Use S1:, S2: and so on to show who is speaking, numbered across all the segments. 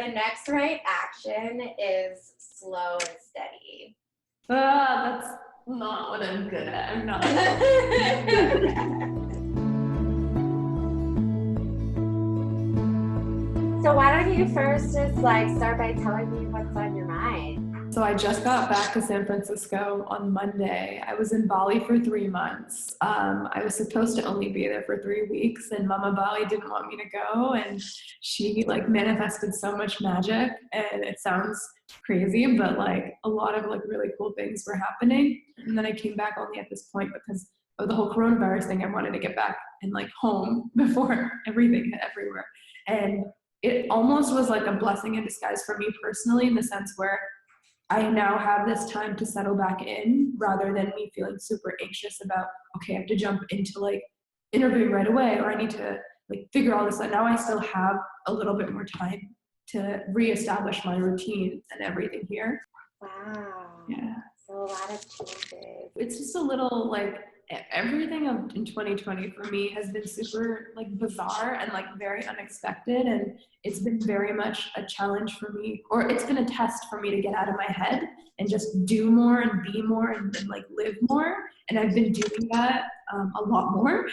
S1: next right action is slow and steady.
S2: That's not what I'm good at. I'm not.
S1: So why don't you first just start by telling me what's on your mind?
S2: So I just got back to San Francisco on Monday. I was in Bali for 3 months. I was supposed to only be there for 3 weeks, and Mama Bali didn't want me to go, and she manifested so much magic, and it sounds crazy, but a lot of really cool things were happening. And then I came back only at this point because of the whole coronavirus thing. I wanted to get back and home before everything hit everywhere. And it almost was like a blessing in disguise for me personally, in the sense where I now have this time to settle back in, rather than me feeling super anxious about, okay, I have to jump into interviewing right away, or I need to figure all this out. Now I still have a little bit more time to reestablish my routine and everything here.
S1: Wow.
S2: Yeah.
S1: So a lot of changes.
S2: It's just a little everything in 2020 for me has been super bizarre and very unexpected, and it's been very much a challenge for me, or it's been a test for me to get out of my head and just do more and be more and live more. And I've been doing that a lot more,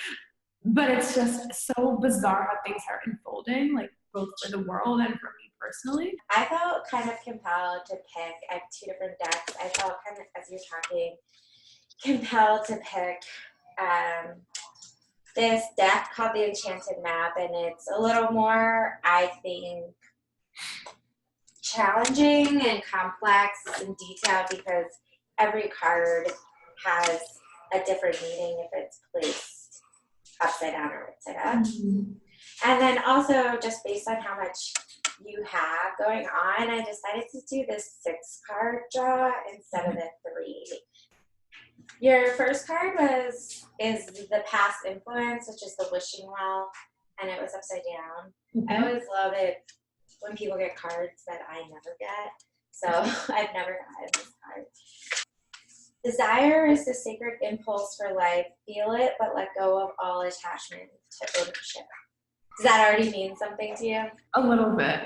S2: but it's just so bizarre how things are unfolding, both for the world and for me personally.
S1: I felt kind of compelled to pick. I have 2 different decks. I felt kind of, as you're talking, compelled to pick this deck called the Enchanted map, and it's a little more, I think, challenging and complex and detailed, because every card has a different meaning if it's placed upside down or right side up. Mm-hmm. And then also, just based on how much you have going on, I decided to do this 6-card draw instead of the 3. Your first card is the past influence, which is the wishing well, and it was upside down. Mm-hmm. I always love it when people get cards that I never get, so I've never gotten this card. Desire is the sacred impulse for life. Feel it, but let go of all attachment to ownership. Does that already mean something to you?
S2: A little bit.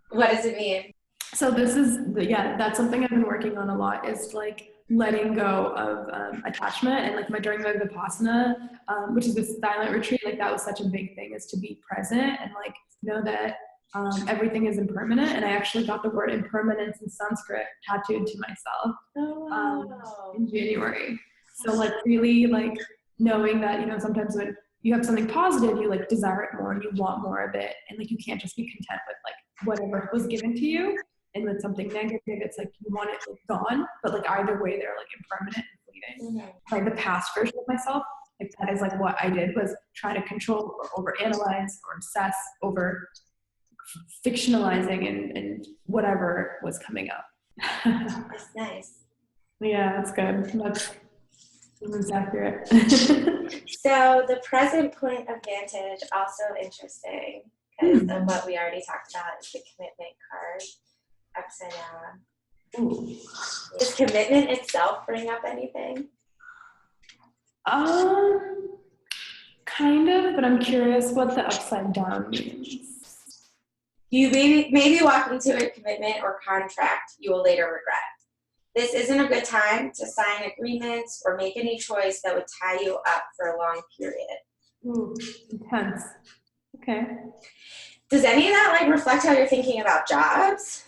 S1: What does it mean?
S2: So this is, that's something I've been working on a lot, is letting go of attachment. And during the Vipassana, which is this silent retreat, that was such a big thing, is to be present and know that everything is impermanent. And I actually got the word impermanence in Sanskrit tattooed to myself in January. So really knowing that, sometimes when you have something positive, you desire it more and you want more of it. And you can't just be content with whatever was given to you. And with something negative, it's you want it gone, but either way, they're impermanent and fleeting. Mm-hmm. The past version of myself, that is what I did, was try to control or overanalyze or obsess over fictionalizing and whatever was coming up.
S1: That's nice.
S2: Yeah, that's good. That's accurate.
S1: So the present point of vantage, also interesting, because of what we already talked about, is the commitment card. Upside down. Ooh. Does commitment itself bring up anything?
S2: Kind of, but I'm curious what the upside down means.
S1: You maybe walk into a commitment or contract you will later regret. This isn't a good time to sign agreements or make any choice that would tie you up for a long period.
S2: Ooh, intense. Okay.
S1: Does any of that reflect how you're thinking about jobs?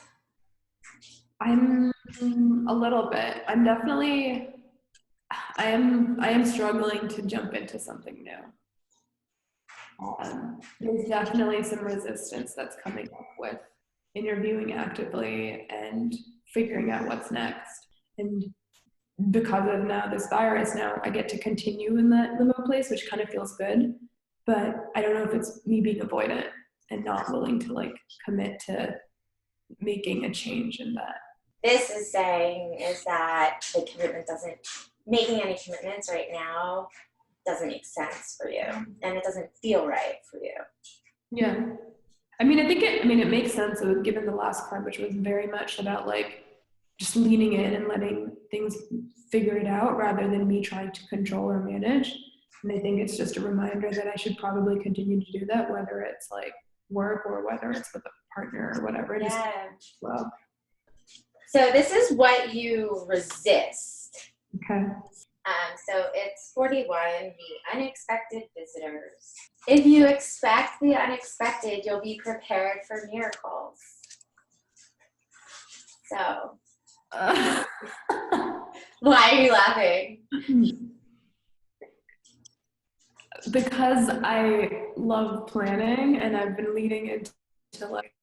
S2: I'm a little bit. I am struggling to jump into something new. There's definitely some resistance that's coming up with interviewing actively and figuring out what's next. And because of now this virus, now I get to continue in that limbo place, which kind of feels good. But I don't know if it's me being avoidant and not willing to commit to making a change in that.
S1: This is saying is that the commitment making any commitments right now doesn't make sense for you, and it doesn't feel right for you.
S2: Yeah. I mean, it makes sense given the last card, which was very much about just leaning in and letting things figure it out rather than me trying to control or manage. And I think it's just a reminder that I should probably continue to do that, whether it's work or whether it's with a partner or whatever. Just flow.
S1: So this is what you resist.
S2: Okay.
S1: So it's 41, the unexpected visitors. If you expect the unexpected, you'll be prepared for miracles. So, why are you laughing?
S2: Because I love planning, and I've been leading into like,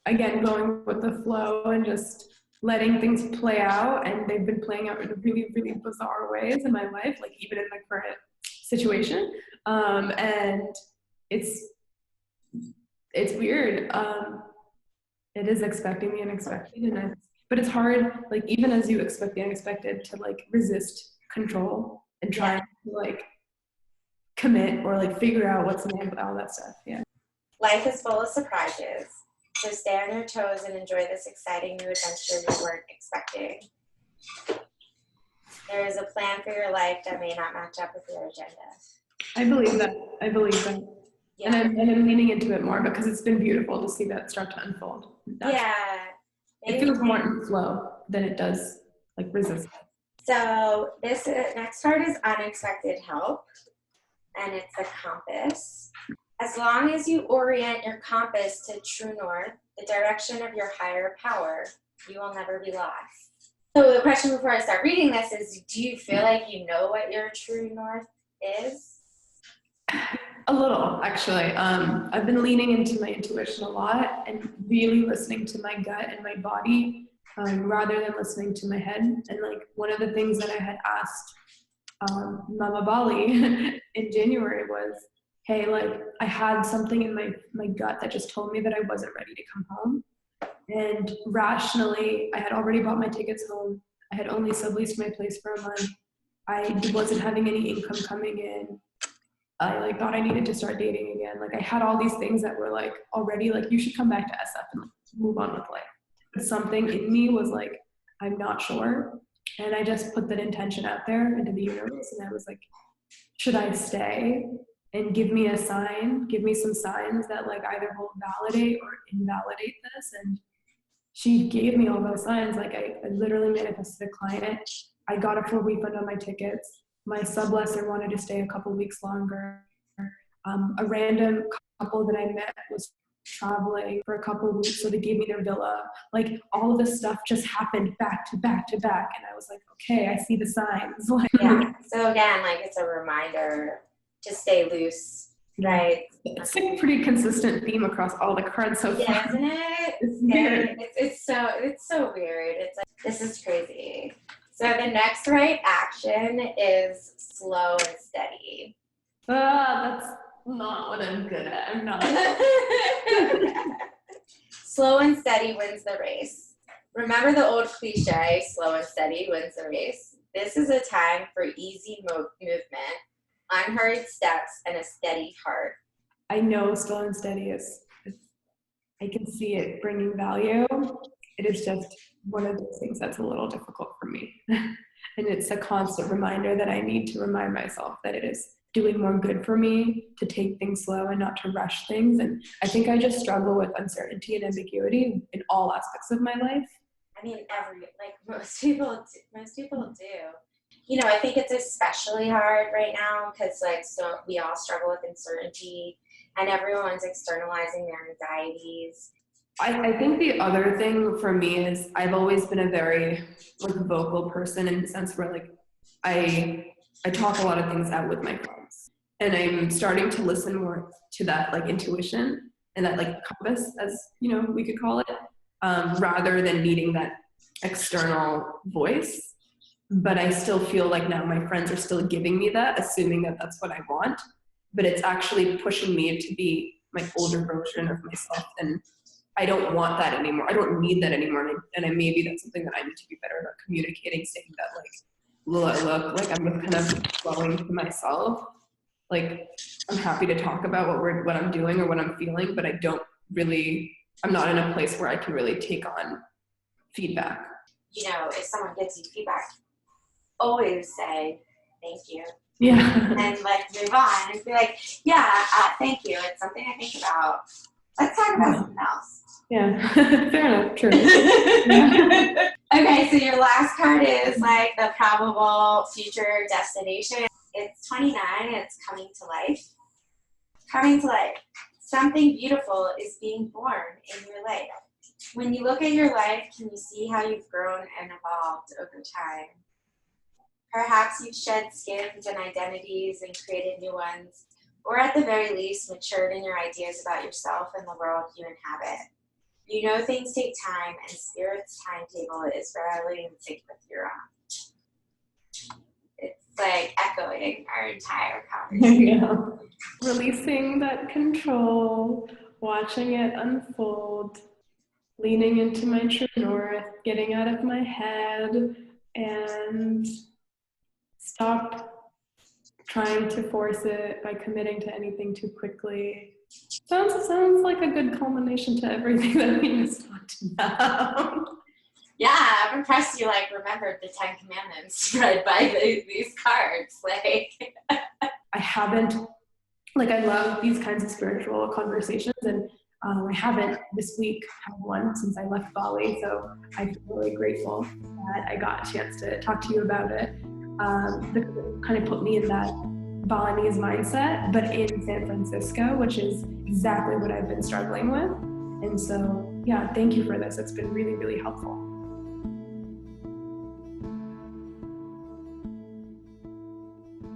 S2: again, going with the flow and just letting things play out, and they've been playing out in really, really bizarre ways in my life, like even in my current situation. And it's weird. It is expecting the unexpected, but it's hard, like even as you expect the unexpected, to like resist control and try to like commit or like figure out what's next, all that stuff. Yeah.
S1: Life is full of surprises. So stay on your toes and enjoy this exciting new adventure you weren't expecting. There is a plan for your life that may not match up with your agenda.
S2: I believe that. Yeah. And I'm leaning into it more because it's been beautiful to see that start to unfold. It feels more in flow than it does like resistance.
S1: So this next part is unexpected help, and it's a compass. As long as you orient your compass to true north, the direction of your higher power, you will never be lost. So the question before I start reading this is, do you feel like you know what your true north is?
S2: A little, actually. I've been leaning into my intuition a lot and really listening to my gut and my body rather than listening to my head. And like one of the things that I had asked Mama Bali in January was, hey, like I had something in my gut that just told me that I wasn't ready to come home. And rationally, I had already bought my tickets home. I had only subleased my place for a month. I wasn't having any income coming in. I like thought I needed to start dating again. Like I had all these things that were like already like, you should come back to SF and like, move on with life. But something in me was like, I'm not sure. And I just put that intention out there into the universe. And I was like, should I stay? And give me a sign, give me some signs that like either will validate or invalidate this. And she gave me all those signs. Like I literally manifested a client. I got a full refund on my tickets. My sublessor wanted to stay a couple weeks longer. A random couple that I met was traveling for a couple of weeks, so they gave me their villa. Like all of this stuff just happened back to back to back. And I was like, okay, I see the signs. Like,
S1: yeah. So again, like it's a reminder to stay loose, right?
S2: It's like a pretty consistent theme across all the cards so far.
S1: Yeah, isn't it?
S2: It's weird.
S1: It's so weird. It's like, this is crazy. So the next right action is slow and steady.
S2: That's not what I'm good at. I'm not.
S1: Slow and steady wins the race. Remember the old cliche, slow and steady wins the race? This is a time for easy movement, unhurried steps, and a steady heart. I know slow and steady I can see it bringing value. It is just one of those things that's a little difficult for me. And it's a constant reminder that I need to remind myself that it is doing more good for me to take things slow and not to rush things. And I think I just struggle with uncertainty and ambiguity in all aspects of my life. I mean, most people do. You know, I think it's especially hard right now because so we all struggle with uncertainty and everyone's externalizing their anxieties.
S2: I think the other thing for me is I've always been a very like vocal person in the sense where like I talk a lot of things out with my friends, and I'm starting to listen more to that like intuition and that like compass, as you know we could call it, rather than needing that external voice. But I still feel like now my friends are still giving me that, assuming that that's what I want, but it's actually pushing me to be my older version of myself, and I don't want that anymore. I don't need that anymore. And maybe that's something that I need to be better about communicating, saying that look, like I'm kind of flowing to myself. Like I'm happy to talk about what I'm doing or what I'm feeling, but I'm not in a place where I can really take on feedback.
S1: You know, if someone gives you feedback, always say thank you.
S2: Yeah.
S1: And move on and be like, yeah, thank you. It's something I think about. Let's talk about something else.
S2: Yeah, fair enough, true. Yeah.
S1: Okay, so your last card is like the probable future destination. It's 29 and it's coming to life. Coming to life. Something beautiful is being born in your life. When you look at your life, can you see how you've grown and evolved over time? Perhaps you've shed skins and identities and created new ones, or at the very least, matured in your ideas about yourself and the world you inhabit. You know things take time, and Spirit's timetable is rarely in sync with your own. It's like echoing our entire conversation.
S2: Yeah. Releasing that control, watching it unfold, leaning into my true north, getting out of my head, and stop trying to force it by committing to anything too quickly. Sounds like a good culmination to everything that we just talked about.
S1: Yeah, I'm impressed you like remembered the 10 Commandments read by these cards. Like,
S2: I haven't, like, I love these kinds of spiritual conversations, and I haven't this week had one since I left Bali, so I feel really grateful that I got a chance to talk to you about it. Because it kind of put me in that Balinese mindset, but in San Francisco, which is exactly what I've been struggling with. And so, yeah, thank you for this. It's been really, really helpful.